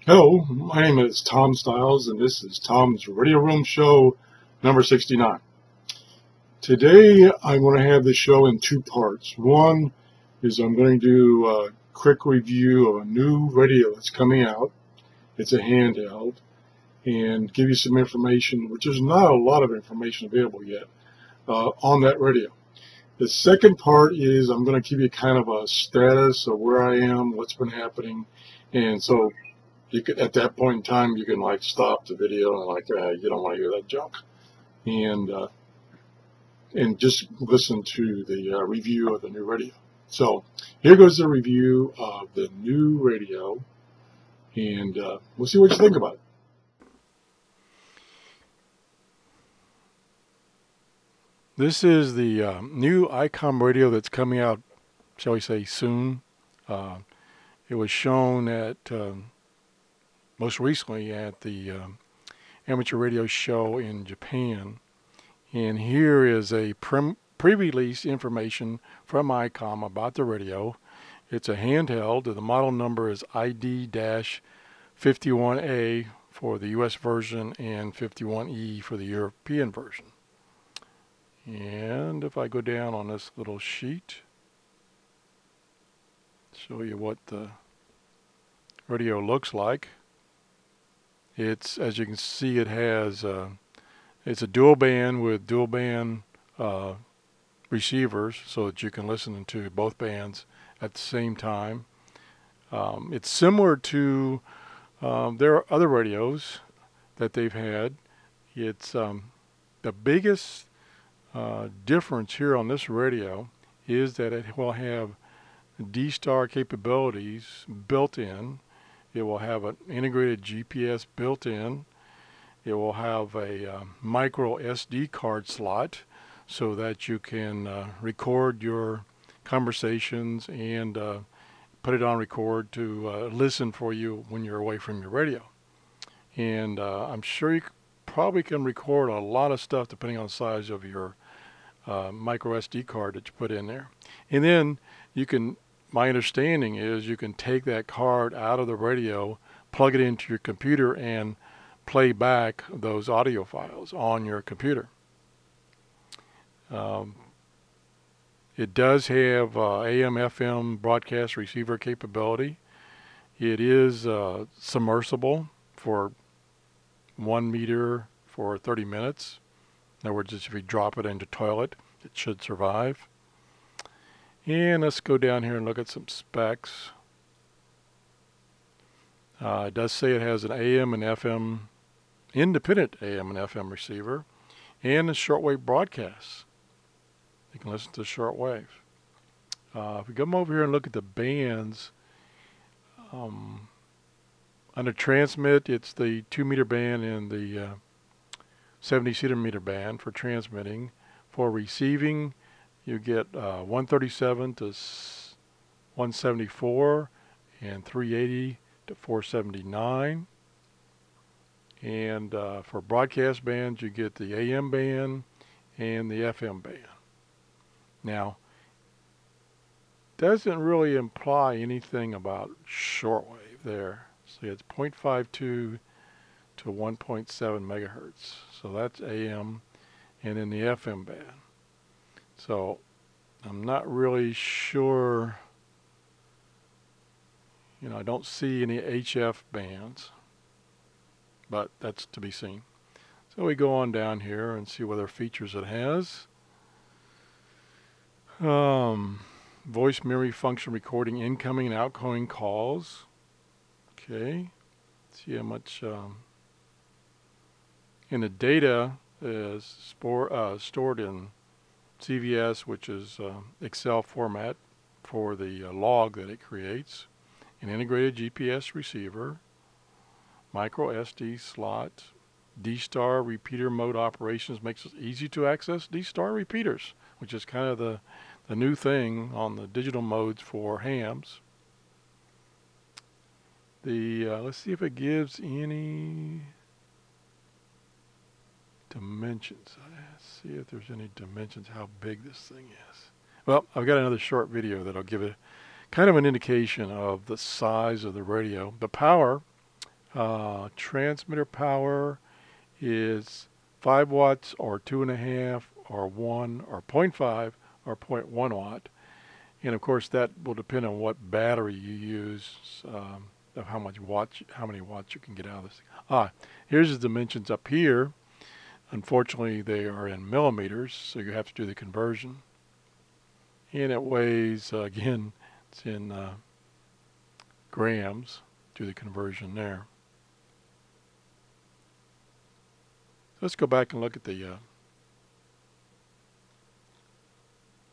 Hello, my name is Tom Stiles, and this is Tom's Radio Room Show number 69. Today, I'm going to have the show in two parts. One is I'm going to do a quick review of a new radio that's coming out. It's a handheld, and give you some information, which is not a lot of information available yet, on that radio. The second part is I'm going to give you kind of a status of where I am, what's been happening, and so you could, at that point in time, you can like stop the video and you don't want to hear that junk, and just listen to the review of the new radio. So here goes the review of the new radio, and we'll see what you think about it. This is the new ICOM radio that's coming out, shall we say, soon. It was shown at most recently at the amateur radio show in Japan, and here is a pre-release information from ICOM about the radio. It's a handheld. The model number is ID-51A for the US version and 51E for the European version. And if I go down on this little sheet, show you what the radio looks like. It's, as you can see, it has it's a dual band with dual band receivers, so that you can listen to both bands at the same time. It's similar to their other radios that they've had. It's the biggest difference here on this radio is that it will have Dstar capabilities built in. It will have an integrated GPS built in. It will have a micro SD card slot so that you can record your conversations and put it on record to listen for you when you're away from your radio. And I'm sure you probably can record a lot of stuff depending on the size of your micro SD card that you put in there. And then you can, my understanding is you can take that card out of the radio, plug it into your computer, and play back those audio files on your computer. It does have AM/FM broadcast receiver capability. It is submersible for 1 meter for 30 minutes. In other words, if you drop it into toilet, it should survive. And let's go down here and look at some specs. It does say it has an AM and FM, independent AM and FM receiver, and a shortwave broadcast. You can listen to shortwave. If we come over here and look at the bands, under transmit, it's the 2 meter band and the 70 centimeter band for transmitting. For receiving, you get 137 to 174 and 380 to 479. And for broadcast bands, you get the AM band and the FM band. Now, doesn't really imply anything about shortwave there. See, it's 0.52 to 1.7 megahertz. So that's AM, and then the FM band. So I'm not really sure, I don't see any HF bands, but that's to be seen. So we go on down here and see what other features it has. Voice memory function recording incoming and outgoing calls. Okay, see how much, and the data is stored in CVS, which is Excel format for the log that it creates, an integrated GPS receiver, micro SD slot, Dstar repeater mode operations makes it easy to access Dstar repeaters, which is kind of the new thing on the digital modes for hams. Let's see if it gives any dimensions. Let's see if there's any dimensions, how big this thing is. Well, I've got another short video that'll give it kind of an indication of the size of the radio. The power Transmitter power is 5 watts or 2.5 or 1 or 0.5 or 0.1 watt. And of course that will depend on what battery you use, of how many watts you can get out of this thing. Here's the dimensions up here. Unfortunately they are in millimeters, so you have to do the conversion. And it weighs, again, it's in grams. Do the conversion there. Let's go back and look at the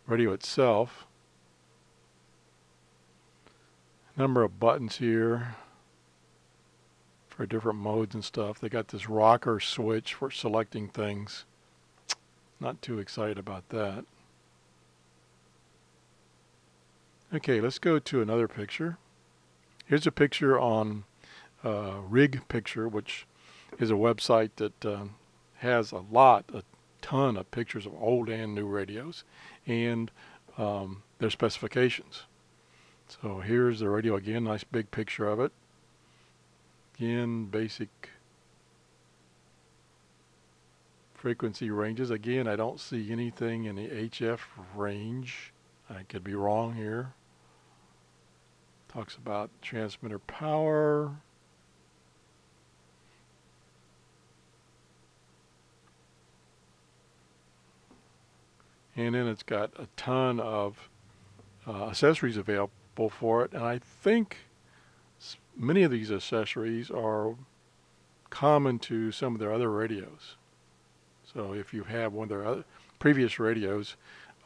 radio itself. Number of buttons here for different modes and stuff. They got this rocker switch for selecting things. Not too excited about that. Okay, let's go to another picture. Here's a picture on Rig Picture, which is a website that has a ton of pictures of old and new radios and their specifications. So here's the radio again, nice big picture of it. Again, basic frequency ranges. Again, I don't see anything in the HF range. I could be wrong here. Talks about transmitter power. And then it's got a ton of accessories available for it. And I think many of these accessories are common to some of their other radios. So if you have one of their other previous radios,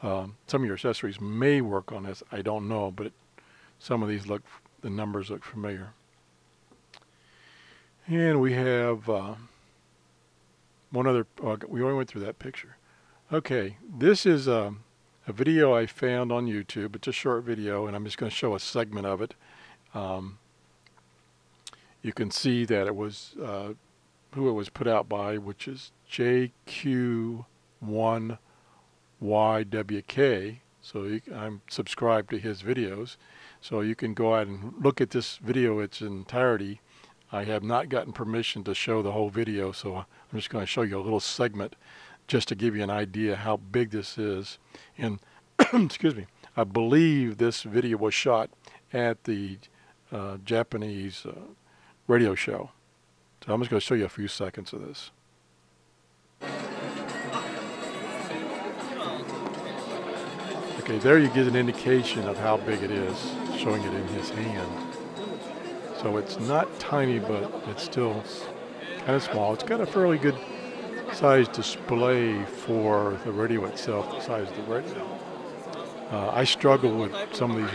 some of your accessories may work on this. I don't know, but some of these the numbers look familiar. And we have one other, we already went through that picture. Okay, this is a video I found on YouTube. It's a short video, and I'm just going to show a segment of it. You can see that it was who it was put out by, which is JQ1YWK. So I'm subscribed to his videos. So you can go out and look at this video in its entirety. I have not gotten permission to show the whole video, so I'm just going to show you a little segment just to give you an idea how big this is. And excuse me, I believe this video was shot at the Japanese radio show. So I'm just going to show you a few seconds of this. Okay, there you get an indication of how big it is, showing it in his hand. So it's not tiny, but it's still kind of small. It's got a fairly good size display for the radio itself, the size of the radio. I struggle with some of these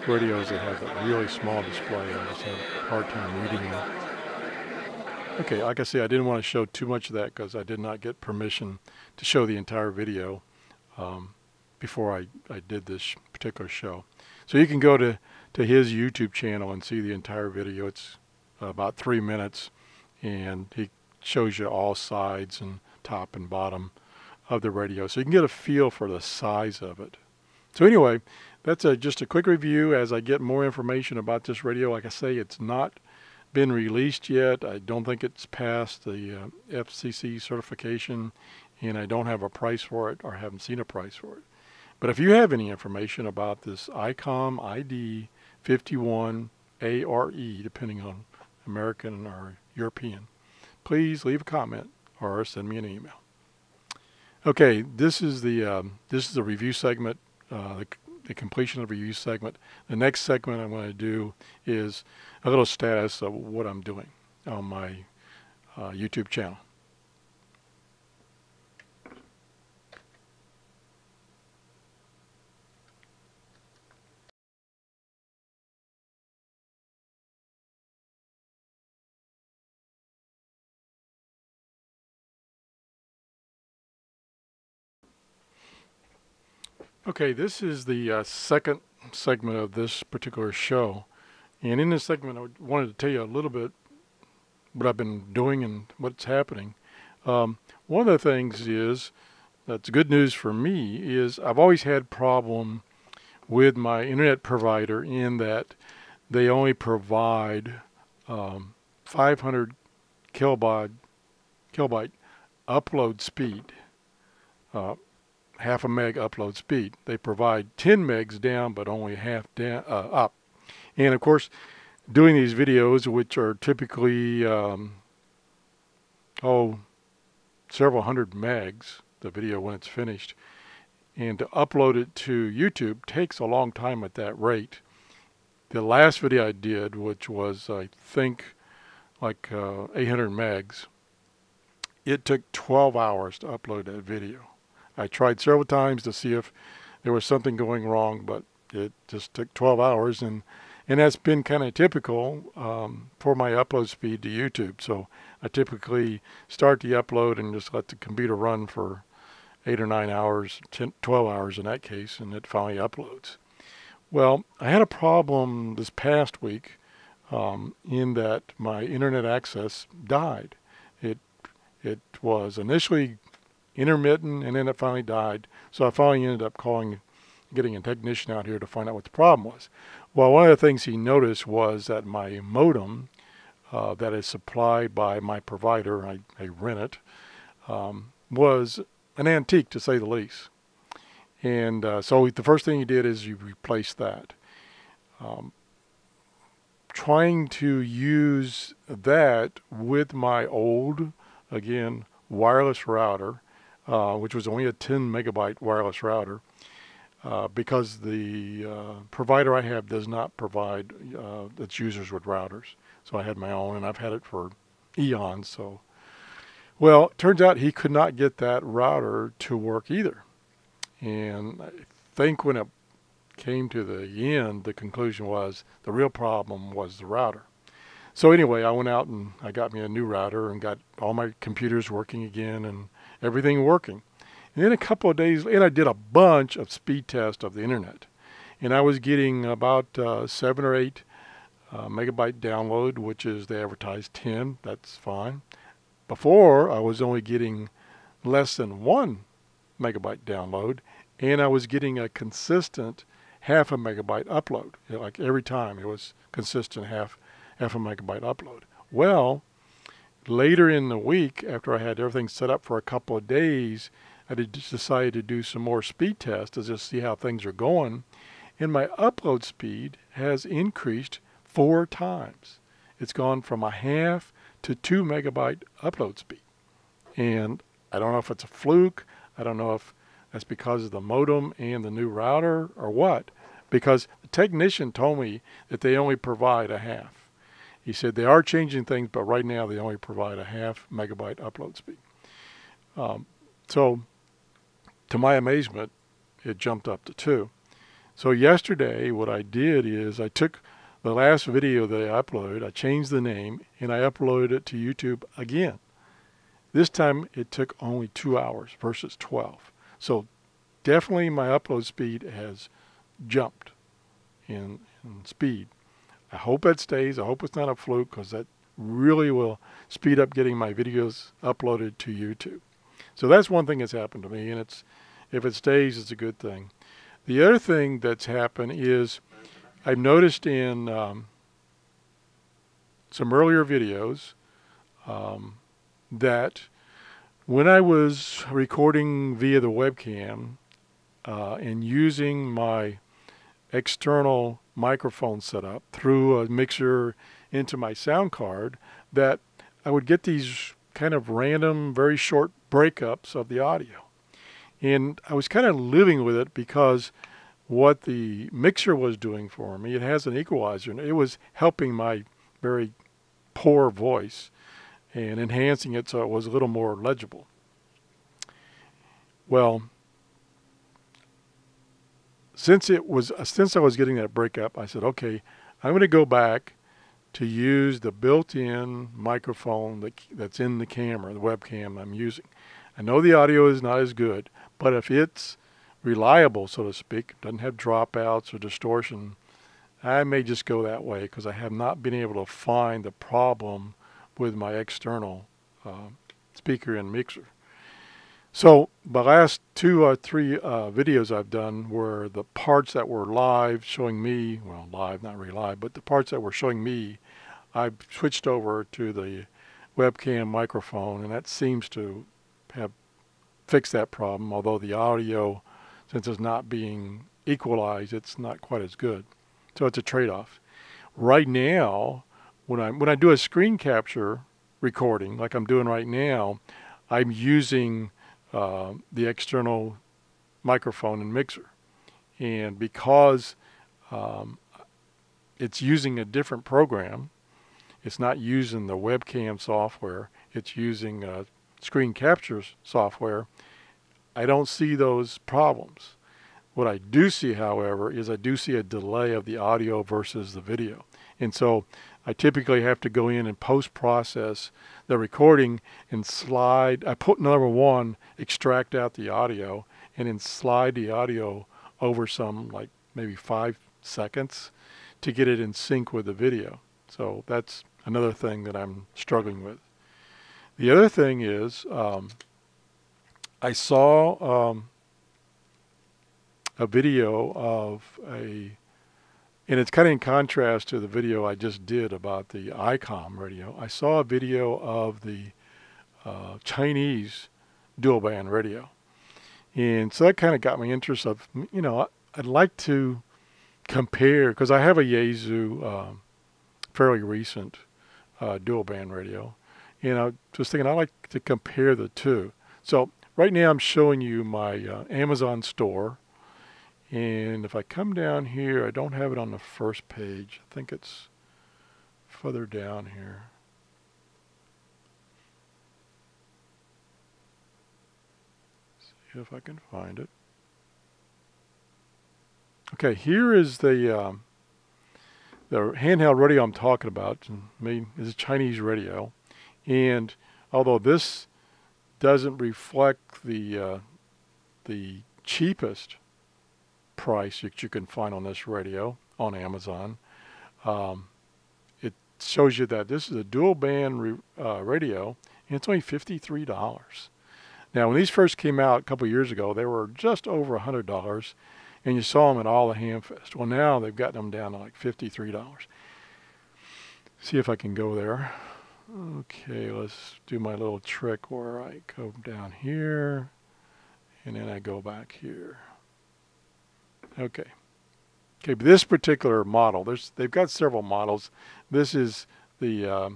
radios that have a really small display. I just have a hard time reading them. Okay, like I say, I didn't want to show too much of that because I did not get permission to show the entire video before I did this particular show. So you can go to his YouTube channel and see the entire video. It's about 3 minutes, and he shows you all sides and top and bottom of the radio, so you can get a feel for the size of it. So anyway, that's just a quick review. As I get more information about this radio, like I say, it's not been released yet. I don't think it's passed the FCC certification, and I don't have a price for it, or haven't seen a price for it. But if you have any information about this ICOM ID-51 ARE, depending on American or European, please leave a comment or send me an email. Okay, this is the review segment, the completion of the review segment. The next segment I'm going to do is a little status of what I'm doing on my YouTube channel. Okay, this is the second segment of this particular show, and in this segment I wanted to tell you a little bit what I've been doing and what's happening. One of the things is, that's good news for me, is I've always had problem with my internet provider in that they only provide 500 kilobyte upload speed, half a meg upload speed. They provide 10 megs down, but only half down, up. And of course, doing these videos, which are typically several hundred megs, the video when it's finished, and to upload it to YouTube takes a long time at that rate. The last video I did, which was I think like 800 megs, it took 12 hours to upload that video. I tried several times to see if there was something going wrong, but it just took 12 hours, and that's been kind of typical for my upload speed to YouTube. So I typically start the upload and just let the computer run for 8 or 9 hours, 12 hours in that case, and it finally uploads. Well, I had a problem this past week in that my internet access died. It was initially intermittent, and then it finally died. So I finally ended up getting a technician out here to find out what the problem was. Well, one of the things he noticed was that my modem that is supplied by my provider, I rent it, was an antique to say the least. And so the first thing he did is you replace that. Trying to use that with my old, again, wireless router, which was only a 10 megabyte wireless router, because the provider I have does not provide its users with routers. So I had my own, and I've had it for eons. So, well, it turns out he could not get that router to work either. And I think when it came to the end, the conclusion was the real problem was the router. So anyway, I went out and I got me a new router and got all my computers working again and everything working. And then a couple of days, and I did a bunch of speed tests of the internet. And I was getting about 7 or 8 megabyte download, which is they advertised 10. That's fine. Before, I was only getting less than 1 megabyte download, and I was getting a consistent half a megabyte upload. Like every time it was consistent half a megabyte upload. Well, later in the week, after I had everything set up for a couple of days, I decided to do some more speed tests to just see how things are going, and my upload speed has increased 4 times. It's gone from a half to 2 megabyte upload speed. And I don't know if it's a fluke. I don't know if that's because of the modem and the new router or what, because the technician told me that they only provide a half. He said they are changing things, but right now they only provide a half megabyte upload speed. So to my amazement, it jumped up to 2. So yesterday what I did is I took the last video that I uploaded, I changed the name, and I uploaded it to YouTube again. This time it took only 2 hours versus 12. So definitely my upload speed has jumped in speed. I hope that stays. I hope it's not a fluke, because that really will speed up getting my videos uploaded to YouTube. So that's one thing that's happened to me, and if it stays, it's a good thing. The other thing that's happened is I've noticed in some earlier videos that when I was recording via the webcam and using my external microphone setup through a mixer into my sound card, that I would get these kind of random, very short breakups of the audio. And I was kind of living with it, because what the mixer was doing for me, it has an equalizer, and it was helping my very poor voice and enhancing it so it was a little more legible. Well, since I was getting that breakup, I said, okay, I'm going to go back to use the built-in microphone that's in the camera, the webcam I'm using. I know the audio is not as good, but if it's reliable, so to speak, doesn't have dropouts or distortion, I may just go that way, because I have not been able to find the problem with my external speaker and mixer. So the last 2 or 3 videos I've done were the parts that were live showing me, well, live, not really live, but the parts that were showing me I've switched over to the webcam microphone, and that seems to have fixed that problem, although the audio, since it's not being equalized, it's not quite as good. So it's a trade-off. Right now, when I do a screen capture recording, like I'm doing right now, I'm using the external microphone and mixer. And because it's using a different program, it's not using the webcam software, it's using screen capture software, I don't see those problems. What I do see, however, is I do see a delay of the audio versus the video. And so I typically have to go in and post-process the recording and slide. I put number one, extract out the audio, and then slide the audio over some, like maybe 5 seconds to get it in sync with the video. So that's another thing that I'm struggling with. The other thing is I saw a video of and it's kind of in contrast to the video I just did about the ICOM radio. I saw a video of the Chinese dual band radio. And so that kind of got my interest of, you know, I'd like to compare, because I have a Yaesu fairly recent dual band radio. And I was thinking I'd like to compare the two. So right now I'm showing you my Amazon store. And if I come down here, I don't have it on the first page. I think it's further down here. See if I can find it. Okay, here is the handheld radio I'm talking about. It's a Chinese radio. And although this doesn't reflect the cheapest price that you can find on this radio on Amazon, it shows you that this is a dual band radio, and it's only $53. Now, when these first came out a couple years ago, they were just over $100, and you saw them at all the Hamfest. Well, now they've gotten them down to like $53. See if I can go there. Okay, let's do my little trick where I go down here, and then I go back here. Okay. Okay, but this particular model, they've got several models. This is the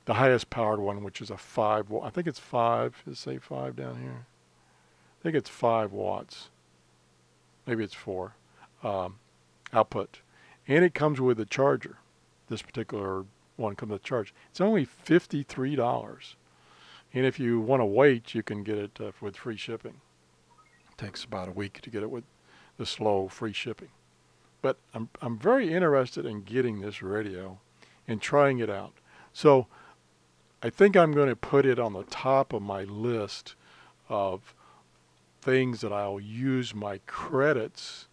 highest powered one, which is a 5 watt. I think it's 5. Does it say 5 down here? I think it's 5 watts. Maybe it's 4 output. And it comes with a charger. This particular one comes with a charge. It's only $53. And if you want to wait, you can get it with free shipping. It takes about a week to get it with the slow free shipping. But I'm very interested in getting this radio and trying it out. So I think I'm going to put it on the top of my list of things that I'll use my credits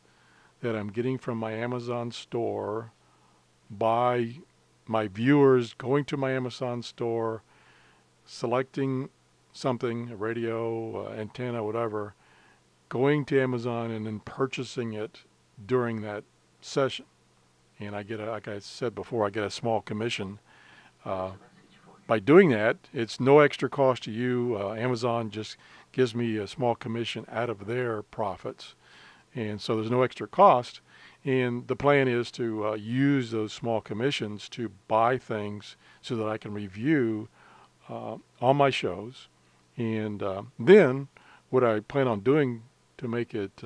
that I'm getting from my Amazon store by my viewers going to my Amazon store, selecting something, a radio, antenna, whatever, going to Amazon and then purchasing it during that session. And I get, like I said before, I get a small commission. By doing that, it's no extra cost to you. Amazon just gives me a small commission out of their profits. And so there's no extra cost. And the plan is to use those small commissions to buy things so that I can review on my shows. And then what I plan on doing to make it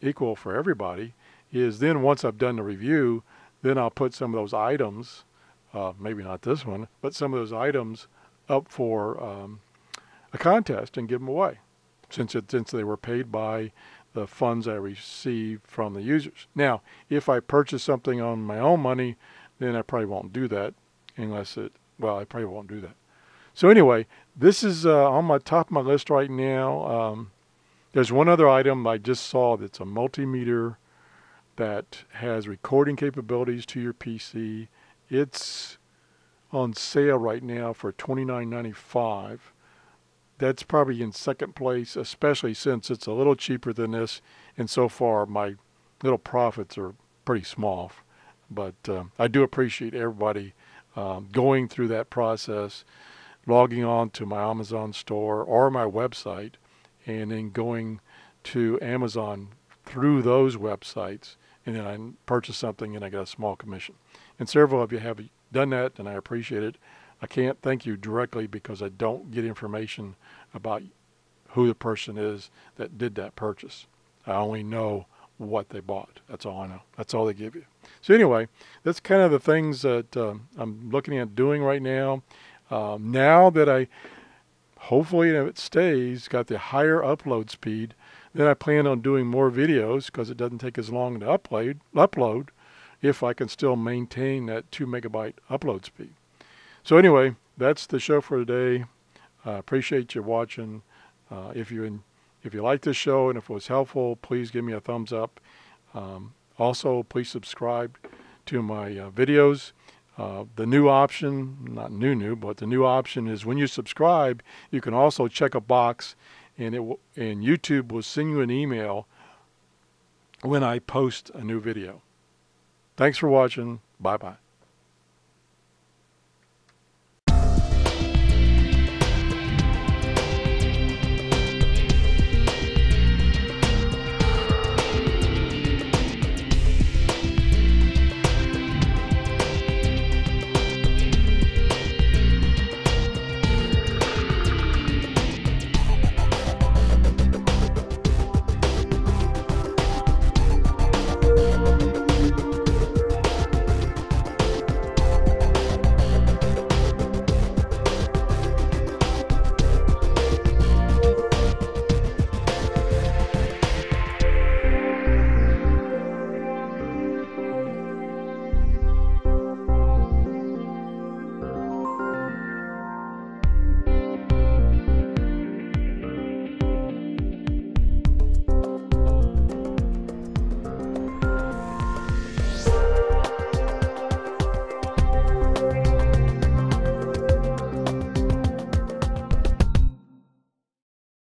equal for everybody is then once I've done the review, then I'll put some of those items, maybe not this one, but some of those items up for a contest and give them away since they were paid by the funds I received from the users. Now, if I purchase something on my own money, then I probably won't do that unless well, I probably won't do that. So anyway, this is on my top of my list right now. There's one other item I just saw that's a multimeter that has recording capabilities to your PC. It's on sale right now for $29.95. That's probably in second place, especially since it's a little cheaper than this, and so far my little profits are pretty small But I do appreciate everybody going through that process, logging on to my Amazon store or my website, and then going to Amazon through those websites, and then I purchase something and I get a small commission. And several of you have done that, and I appreciate it. I can't thank you directly because I don't get information about who the person is that did that purchase. I only know what they bought. That's all I know. That's all they give you. So anyway, that's kind of the things that I'm looking at doing right now. Now that I, hopefully if it stays, got the higher upload speed, then I plan on doing more videos because it doesn't take as long to upload if I can still maintain that 2 megabyte upload speed. So anyway, that's the show for today. I appreciate you watching. If you like this show and if it was helpful, please give me a thumbs up. Also, please subscribe to my videos. The new option, not new, but the new option is when you subscribe, you can also check a box, and YouTube will send you an email when I post a new video. Thanks for watching. Bye-bye.